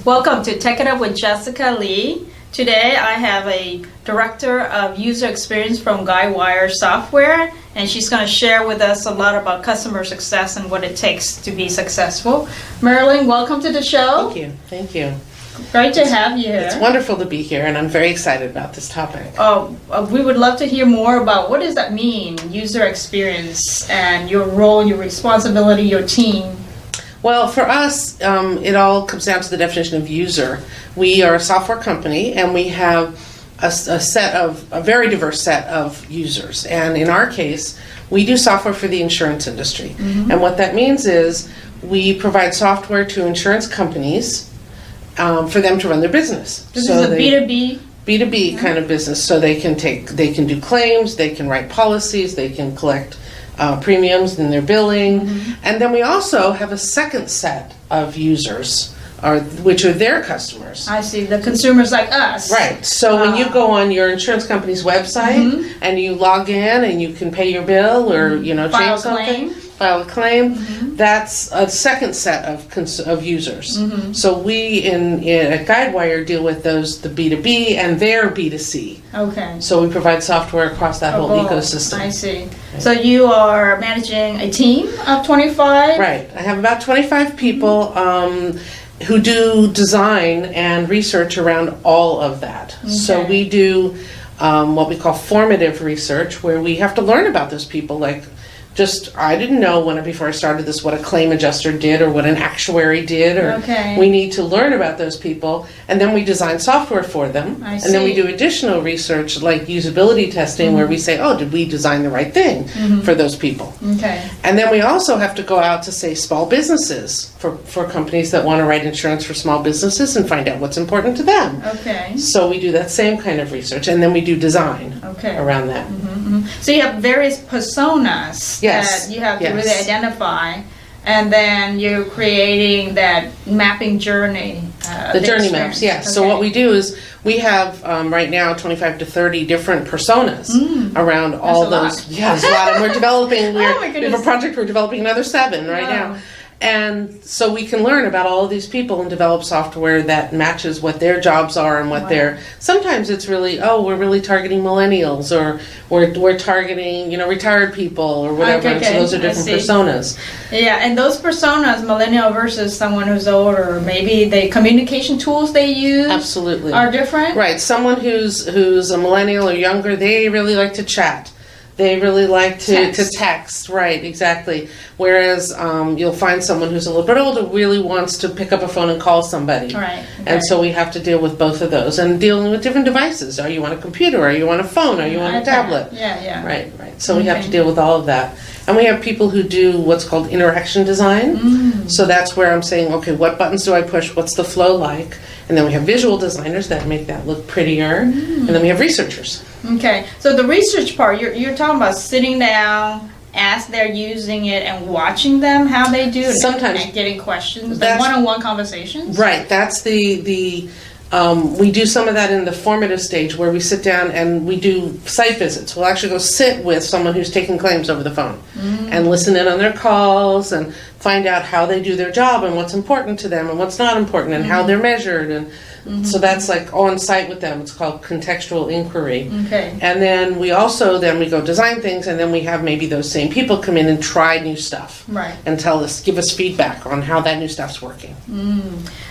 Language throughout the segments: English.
Welcome to Tech It Up with Jessica Lee. Today I have a Director of User Experience from Guidewire Software, and she's going to share with us a lot about customer success and what it takes to be successful. Marilyn, welcome to the show. Thank you. Thank you. Great to have you here. It's wonderful to be here, and I'm very excited about this topic. We would love to hear more about what does that mean, user experience, and your role, your responsibility, your team. Well, for us, it all comes down to the definition of user. We are a software company, and we have a very diverse set of users. And in our case, we do software for the insurance industry. Mm-hmm. And what that means is we provide software to insurance companies for them to run their business. This is a B2B? B2B kind of business. So they can do claims, they can write policies, they can collect premiums in their billing. Mm-hmm. And then we also have a second set of users, which are their customers. I see, the consumers like us. Right. So when you go on your insurance company's website mm-hmm. and you log in and you can pay your bill or change something, file a claim, mm-hmm. that's a second set of users. Mm-hmm. So we at Guidewire deal with the B2B and their B2C. Okay. So we provide software across that whole ecosystem. I see. So you are managing a team of 25? Right. I have about 25 people who do design and research around all of that. Okay. So we do what we call formative research, where we have to learn about those people. I didn't know before I started this what a claim adjuster did or what an actuary did, or we need to learn about those people, and then we design software for them. And then we do additional research like usability testing, mm-hmm. where we say, did we design the right thing mm-hmm. for those people? Okay. And then we also have to go out to, say, small businesses for companies that want to write insurance for small businesses and find out what's important to them. Okay. So we do that same kind of research, and then we do design around that. Mm-hmm, mm-hmm. So you have various personas that you have to really identify, and then you're creating that mapping journey. The journey maps, yes. Okay. So what we do is we have right now 25 to 30 different personas around all those. Yeah, there's a lot. And we're developing. We have a project. We're developing another 7 right now. And so we can learn about all of these people and develop software that matches what their jobs are and what sometimes it's really, we're really targeting millennials, or we're targeting, retired people or whatever. Okay. So those are different personas. Yeah, and those personas, millennial versus someone who's older, maybe the communication tools they use absolutely are different. Right. Someone who's a millennial or younger, they really like to chat. They really like to text, right, exactly. Whereas you'll find someone who's a little bit older really wants to pick up a phone and call somebody. Right. Okay. And so we have to deal with both of those and dealing with different devices. Are you on a computer? Are you on a phone? Are you on a tablet? Yeah. Right. So we have to deal with all of that. And we have people who do what's called interaction design. So that's where I'm saying, what buttons do I push? What's the flow like? And then we have visual designers that make that look prettier. And then we have researchers. Okay, so the research part, you're talking about sitting down as they're using it and watching them, how they do it, sometimes, and getting questions, like one-on-one conversations? Right, that's we do some of that in the formative stage, where we sit down and we do site visits. We'll actually go sit with someone who's taking claims over the phone and listen in on their calls and find out how they do their job and what's important to them and what's not important and how they're measured. And so that's like on site with them. It's called contextual inquiry. Okay. And then we go design things, and then we have maybe those same people come in and try new stuff. Right. And give us feedback on how that new stuff's working.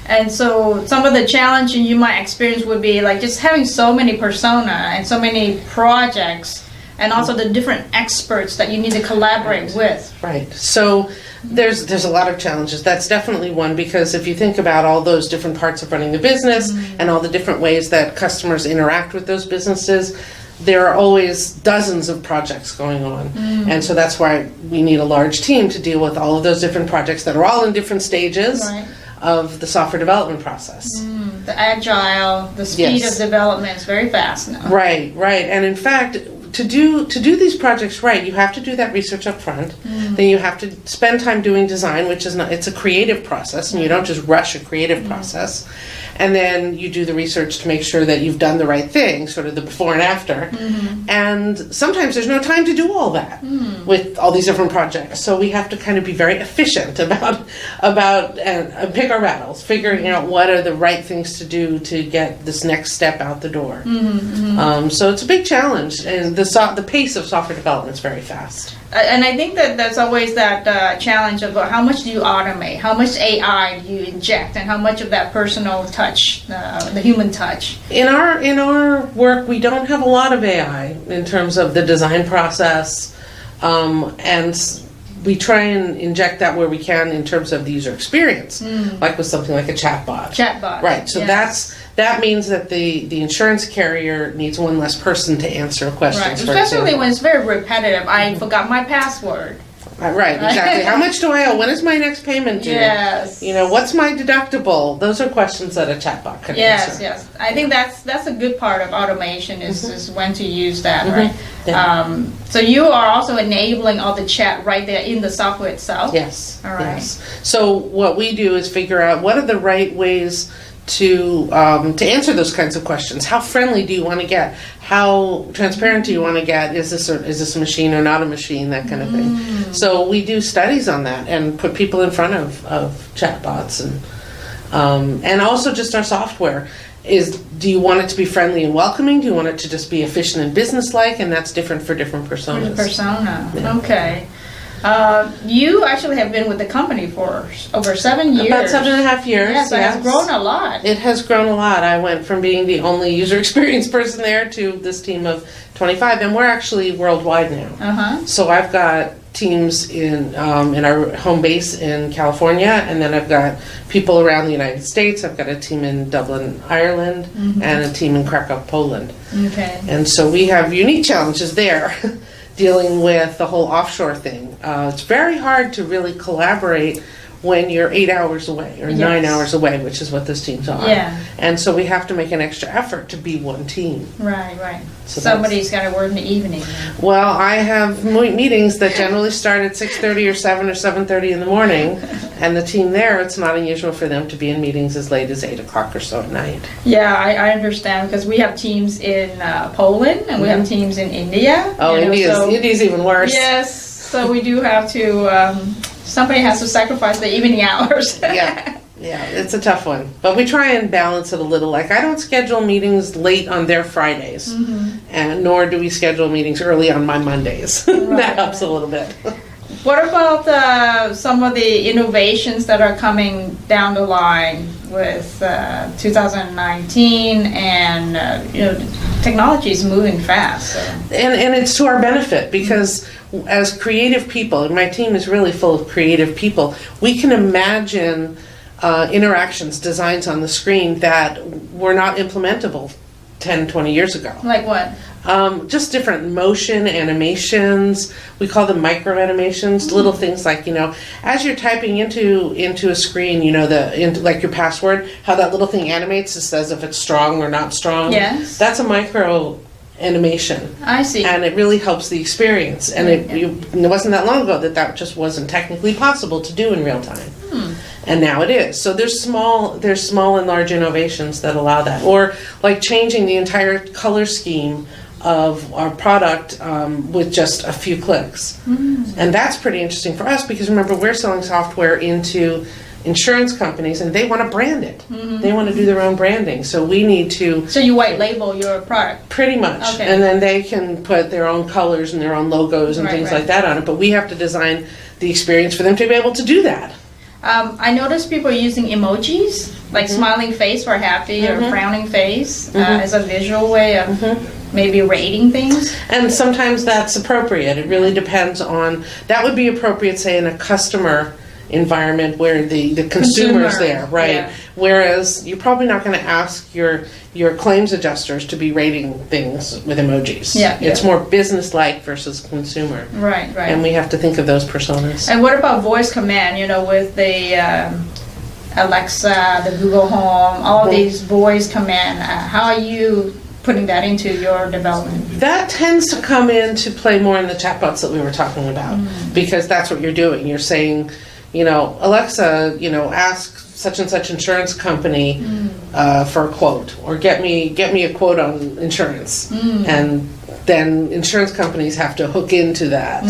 And so some of the challenges you might experience would be like just having so many persona and so many projects, and also the different experts that you need to collaborate with. Right. So there's a lot of challenges. That's definitely one, because if you think about all those different parts of running the business and all the different ways that customers interact with those businesses, there are always dozens of projects going on. And so that's why we need a large team to deal with all of those different projects that are all in different stages of the software development process. The agile, the speed of development is very fast now. Right. And in fact, to do these projects right, you have to do that research up front. Then you have to spend time doing design, which is it's a creative process, and you don't just rush a creative process. and then you do the research to make sure that you've done the right thing, sort of the before and after. And sometimes there's no time to do all that with all these different projects. So we have to kind of be very efficient about and pick our battles, figuring out what are the right things to do to get this next step out the door. So it's a big challenge, and the pace of software development is very fast. And I think that there's always that challenge of how much do you automate, how much AI do you inject, and how much of that personal touch, the human touch. In our work, we don't have a lot of AI in terms of the design process, and we try and inject that where we can in terms of the user experience, like with something like a chatbot. Right. So that means that the insurance carrier needs one less person to answer questions. Right. Especially when it's very repetitive. I forgot my password. Right, exactly. How much do I owe? When is my next payment due? Yes. What's my deductible? Those are questions that a chatbot can answer. Yes. I think that's a good part of automation is when to use that, right? Yeah. So you are also enabling all the chat right there in the software itself? Yes. All right. Yes. So what we do is figure out what are the right ways to answer those kinds of questions. How friendly do you want to get? How transparent do you want to get? Is this a machine or not a machine? That kind of thing. So we do studies on that and put people in front of chatbots and also just our software. Do you want it to be friendly and welcoming? Do you want it to just be efficient and businesslike? And that's different for different personas. Yeah. Okay. You actually have been with the company for over 7 years. About 7.5 years. Yes, it has grown a lot. It has grown a lot. I went from being the only user experience person there to this team of 25, and we're actually worldwide now. So I've got teams in our home base in California, and then I've got people around the United States. I've got a team in Dublin, Ireland, and a team in Krakow, Poland. Okay. And so we have unique challenges there. Dealing with the whole offshore thing. It's very hard to really collaborate when you're 8 hours away or 9 hours away, which is what those teams are. Yeah. And so we have to make an extra effort to be one team. Right. So somebody's got to work in the evening. Well, I have meetings that generally start at 6:30 or 7 or 7:30 in the morning, and the team there, it's not unusual for them to be in meetings as late as 8 o'clock or so at night. Yeah, I understand, because we have teams in Poland and we have teams in India. Oh, India's even worse. Yes, so we do have to, somebody has to sacrifice the evening hours. Yeah, it's a tough one. But we try and balance it a little. Like, I don't schedule meetings late on their Fridays, and nor do we schedule meetings early on my Mondays. That helps a little bit. What about some of the innovations that are coming down the line with 2019 and technology is moving fast? So. And it's to our benefit, because as creative people, and my team is really full of creative people, we can imagine interactions, designs on the screen that were not implementable 10, 20 years ago. Like what? Just different motion animations. We call them micro animations. Little things like, as you're typing into a screen, like your password, how that little thing animates, it says if it's strong or not strong. Yes. That's a micro animation. I see. And it really helps the experience. And it wasn't that long ago that just wasn't technically possible to do in real time. And now it is. So there's small and large innovations that allow that. Or like changing the entire color scheme of our product with just a few clicks. And that's pretty interesting for us, because remember, we're selling software into insurance companies and they want to brand it. They want to do their own branding. So we need to... So you white label your product? Pretty much. Okay. And then they can put their own colors and their own logos and things like that on it. But we have to design the experience for them to be able to do that. I noticed people using emojis, like smiling face for happy or frowning face, as a visual way of maybe rating things. And sometimes that's appropriate. It really depends on, that would be appropriate, say, in a customer environment where the consumer's there, right? Yeah. Whereas you're probably not going to ask your claims adjusters to be rating things with emojis. It's more business-like versus consumer. Right. And we have to think of those personas. And what about voice command, with the Alexa, the Google Home, all these voice command, how are you putting that into your development? That tends to come into play more in the chatbots that we were talking about, because that's what you're doing. You're saying, Alexa, ask such and such insurance company for a quote, or get me a quote on insurance, and then insurance companies have to hook into that.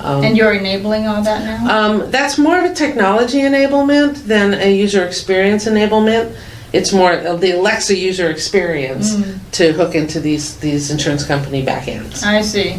And you're enabling all that now? That's more of a technology enablement than a user experience enablement. It's more the Alexa user experience to hook into these insurance company backends. I see.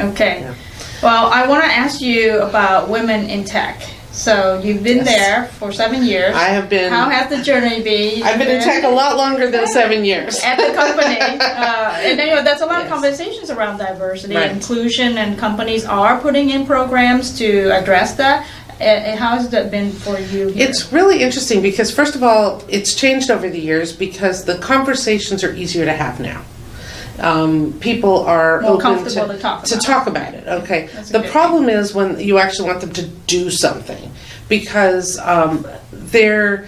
Okay. Yeah. Well, I want to ask you about women in tech. So you've been there for 7 years. I have been. How has the journey been? I've been in tech a lot longer than 7 years. At the company. And then, there's a lot of conversations around diversity and inclusion, and companies are putting in programs to address that. How has that been for you here? It's really interesting because, first of all, it's changed over the years because the conversations are easier to have now. People are more open comfortable to talk about it. Okay. The problem is when you actually want them to do something, because there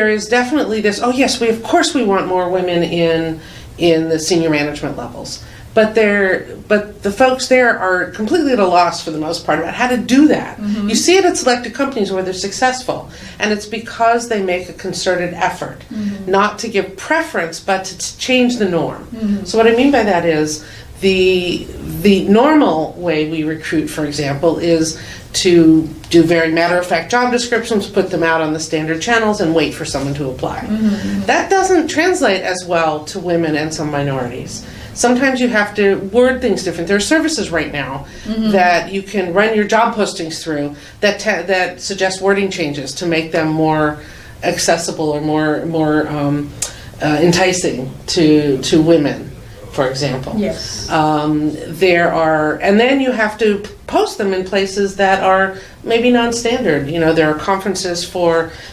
is definitely this. Oh yes, of course we want more women in the senior management levels, but the folks there are completely at a loss for the most part about how to do that. You see it at selected companies where they're successful, and it's because they make a concerted effort, not to give preference, but to change the norm. So what I mean by that is the normal way we recruit, for example, is to do very matter-of-fact job descriptions, put them out on the standard channels, and wait for someone to apply. That doesn't translate as well to women and some minorities. Sometimes you have to word things different. There are services right now that you can run your job postings through that suggest wording changes to make them more accessible or more enticing to women, for example. Yes. And then you have to post them in places that are maybe non-standard. There are conferences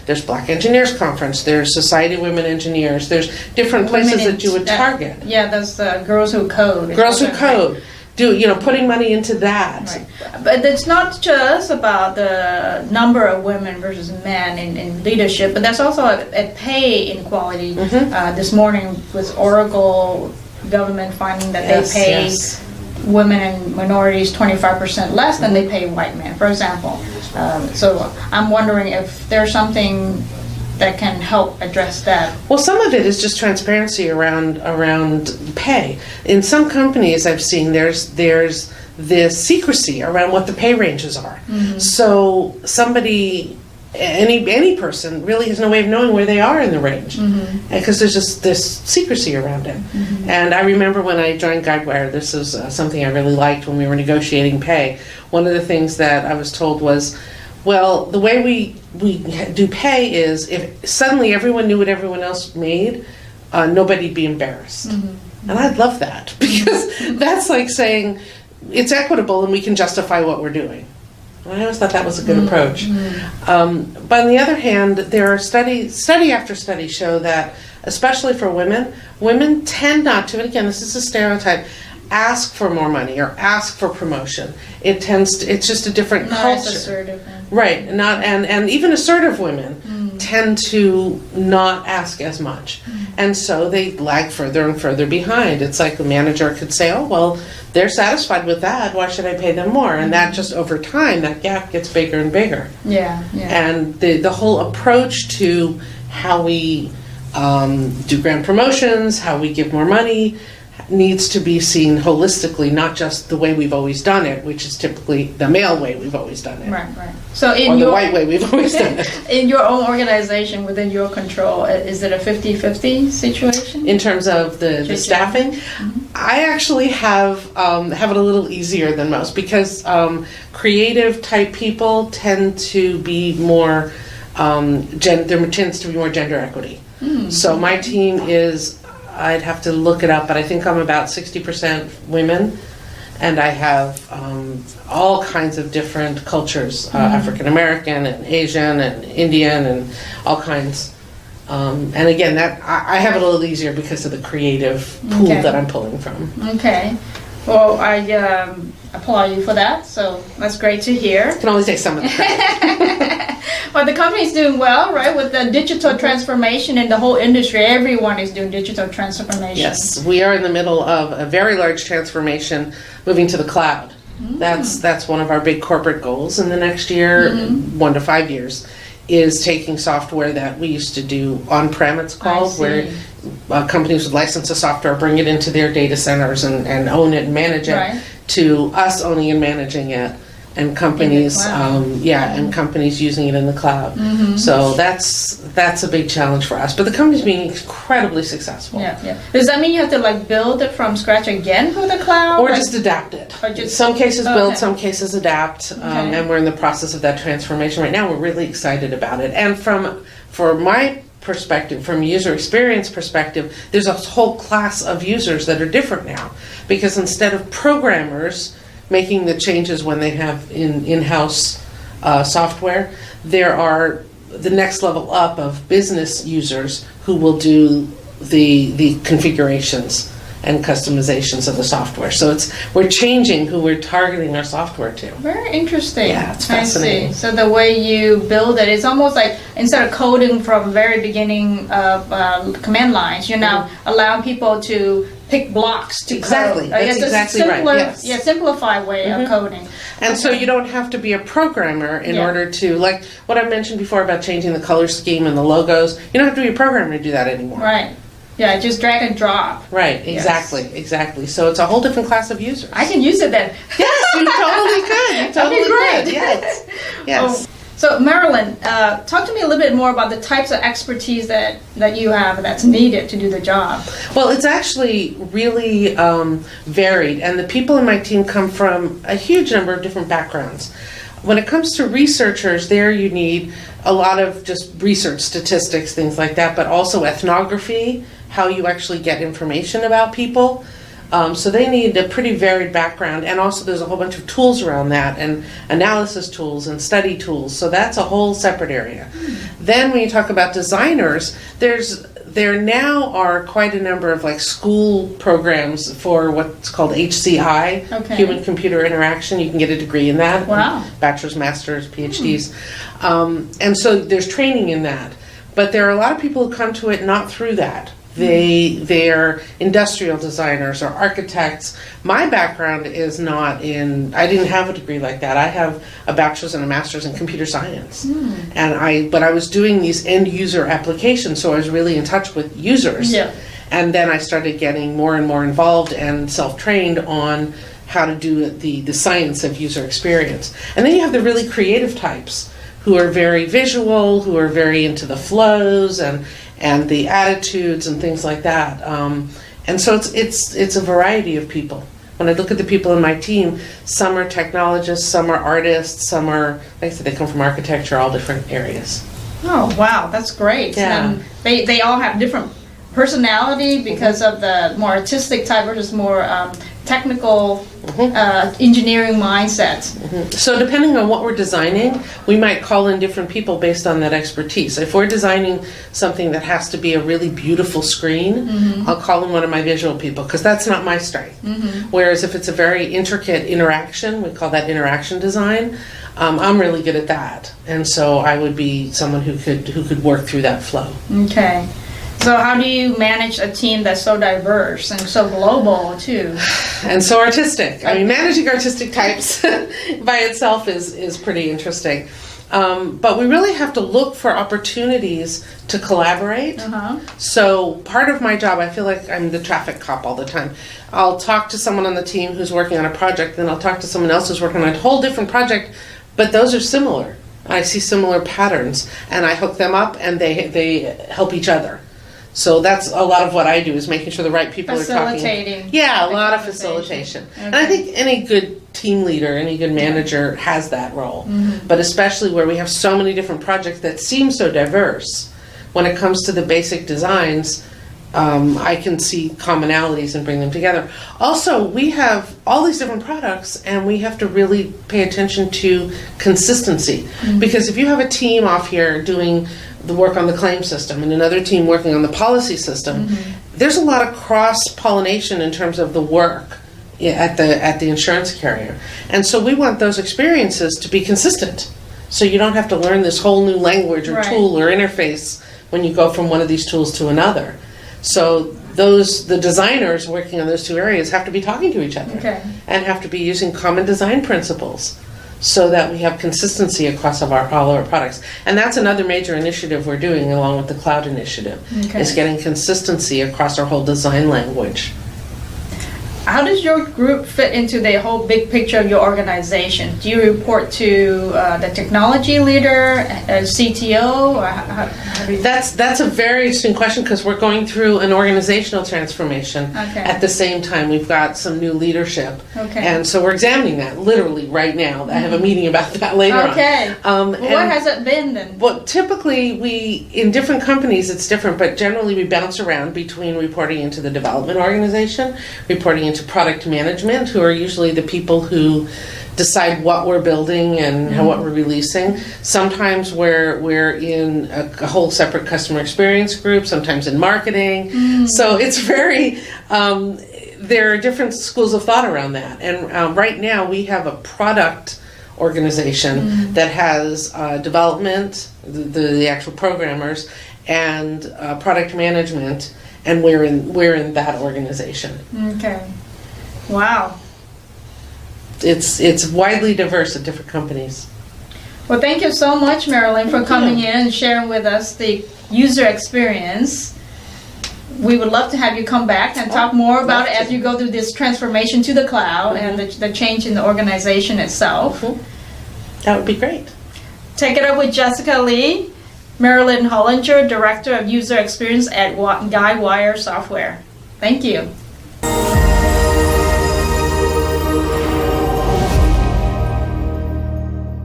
there's Black Engineers Conference, there's Society of Women Engineers, there's different places that you would target. Yeah, there's Girls Who Code. Girls Who Code. Putting money into that. Right. But it's not just about the number of women versus men in leadership, but there's also a pay inequality. This morning with Oracle government finding that they pay women and minorities 25% less than they pay white men, for example. So I'm wondering if there's something that can help address that. Well, some of it is just transparency around pay. In some companies I've seen there's this secrecy around what the pay ranges are. So any person really has no way of knowing where they are in the range, because there's just this secrecy around it. And I remember when I joined Guidewire, this is something I really liked when we were negotiating pay. One of the things that I was told was, well, the way we do pay is if suddenly everyone knew what everyone else made, nobody'd be embarrassed. And I love that, because that's like saying it's equitable and we can justify what we're doing. I always thought that was a good approach. But on the other hand, there are study after study show that, especially for women tend not to, and again, this is a stereotype, ask for more money or ask for promotion. It's just a different culture. Assertive. Right, and even assertive women tend to not ask as much. And so they lag further and further behind. It's like a manager could say, oh, well, they're satisfied with that, why should I pay them more? And that just over time, that gap gets bigger and bigger. Yeah. And the whole approach to how we do grant promotions, how we give more money, needs to be seen holistically, not just the way we've always done it, which is typically the male way we've always done it. Right. So or the white way we've always done it. In your own organization, within your control, is it a 50-50 situation? In terms of the staffing? I actually have it a little easier than most, because creative type people tend to be more, there tends to be more gender equity. So my team is, I'd have to look it up, but I think I'm about 60% women, and I have all kinds of different cultures, African American and Asian and Indian and all kinds. And again, that I have it a little easier because of the creative pool that I'm pulling from. Okay. Well, I applaud you for that, so that's great to hear. I can always take some of the credit. Well, the company's doing well, right? With the digital transformation in the whole industry, everyone is doing digital transformation. Yes, we are in the middle of a very large transformation, moving to the cloud. That's one of our big corporate goals in the next year, 1 to 5 years, is taking software that we used to do on-prem, it's called, where companies would license the software, bring it into their data centers and own it and manage it, to us owning and managing it, and companies, and companies using it in the cloud. So that's a big challenge for us. But the company's being incredibly successful. Does that mean you have to like build it from scratch again for the cloud? Or just adapt it. Some cases build, some cases adapt, and we're in the process of that transformation right now. We're really excited about it. And from my perspective, from a user experience perspective, there's a whole class of users that are different now. Because instead of programmers making the changes when they have in-house software, there are the next level up of business users who will do the configurations and customizations of the software. So we're changing who we're targeting our software to. Very interesting. Yeah, it's fascinating. I see. So the way you build it, it's almost like instead of coding from very beginning of command lines, you're now allowing people to pick blocks to code. That's exactly simpler, right. Yes. Yeah, simplified way of coding. And so you don't have to be a programmer in order to, like what I mentioned before about changing the color scheme and the logos, you don't have to be a programmer to do that anymore. Right. Yeah, just drag and drop. Right, exactly. So it's a whole different class of users. I can use it then. Yes, you totally could. You totally could. Yes. So Marilyn, talk to me a little bit more about the types of expertise that you have that's needed to do the job. Well, it's actually really varied, and the people in my team come from a huge number of different backgrounds. When it comes to researchers, there you need a lot of just research statistics, things like that, but also ethnography, how you actually get information about people. So they need a pretty varied background, and also there's a whole bunch of tools around that, and analysis tools and study tools, so that's a whole separate area. Then when you talk about designers, there now are quite a number of like school programs for what's called HCI, Human Computer Interaction. You can get a degree in that. Wow. Bachelor's, master's, PhDs. And so there's training in that. But there are a lot of people who come to it not through that. They're industrial designers or architects. My background is not in, I didn't have a degree like that. I have a bachelor's and a master's in computer science. But I was doing these end user applications, so I was really in touch with users. And then I started getting more and more involved and self-trained on how to do the science of user experience. And then you have the really creative types who are very visual, who are very into the flows and the attitudes and things like that. And so it's a variety of people. When I look at the people in my team, some are technologists, some are artists, some are, like I said, they come from architecture, all different areas. Oh, wow, that's great. Yeah. And they all have different personality because of the more artistic type versus more technical engineering mindset. So depending on what we're designing, we might call in different people based on that expertise. If we're designing something that has to be a really beautiful screen, I'll call in one of my visual people because that's not my strength. Whereas if it's a very intricate interaction, we call that interaction design, I'm really good at that. And so I would be someone who could work through that flow. Okay. So how do you manage a team that's so diverse and so global too? And so artistic. I mean, managing artistic types by itself is pretty interesting. But we really have to look for opportunities to collaborate. So part of my job, I feel like I'm the traffic cop all the time. I'll talk to someone on the team who's working on a project, then I'll talk to someone else who's working on a whole different project, but those are similar. I see similar patterns, and I hook them up, and they help each other. So that's a lot of what I do, is making sure the right people are talking. Facilitating. Yeah, a lot of facilitation. Okay. And I think any good team leader, any good manager has that role. But especially where we have so many different projects that seem so diverse, when it comes to the basic designs, I can see commonalities and bring them together. Also, we have all these different products, and we have to really pay attention to consistency. Because if you have a team off here doing the work on the claim system and another team working on the policy system, there's a lot of cross-pollination in terms of the work at the insurance carrier. And so we want those experiences to be consistent. So you don't have to learn this whole new language or tool or interface when you go from one of these tools to another. So the designers working on those two areas have to be talking to each other and have to be using common design principles. so that we have consistency across all our products. And that's another major initiative we're doing along with the cloud initiative, is getting consistency across our whole design language. How does your group fit into the whole big picture of your organization? Do you report to the technology leader, CTO? Or how do you... That's a very interesting question, because we're going through an organizational transformation at the same time. We've got some new leadership, and so we're examining that literally right now. I have a meeting about that later on. Well, what has it been then? Well, typically in different companies it's different, but generally we bounce around between reporting into the development organization, reporting into product management, who are usually the people who decide what we're building and what we're releasing. Sometimes we're in a whole separate customer experience group, sometimes in marketing. So it's very, there are different schools of thought around that. And right now we have a product organization that has development, the actual programmers, and product management, and we're in that organization. Okay. Wow. It's widely diverse at different companies. Well, thank you so much, Marilyn, for coming in and sharing with us the user experience. We would love to have you come back and talk more about it as you go through this transformation to the cloud and the change in the organization itself. That would be great. Take it up with Jessica Lee, Marilyn Hollinger, Director of User Experience at Guidewire Software. Thank you.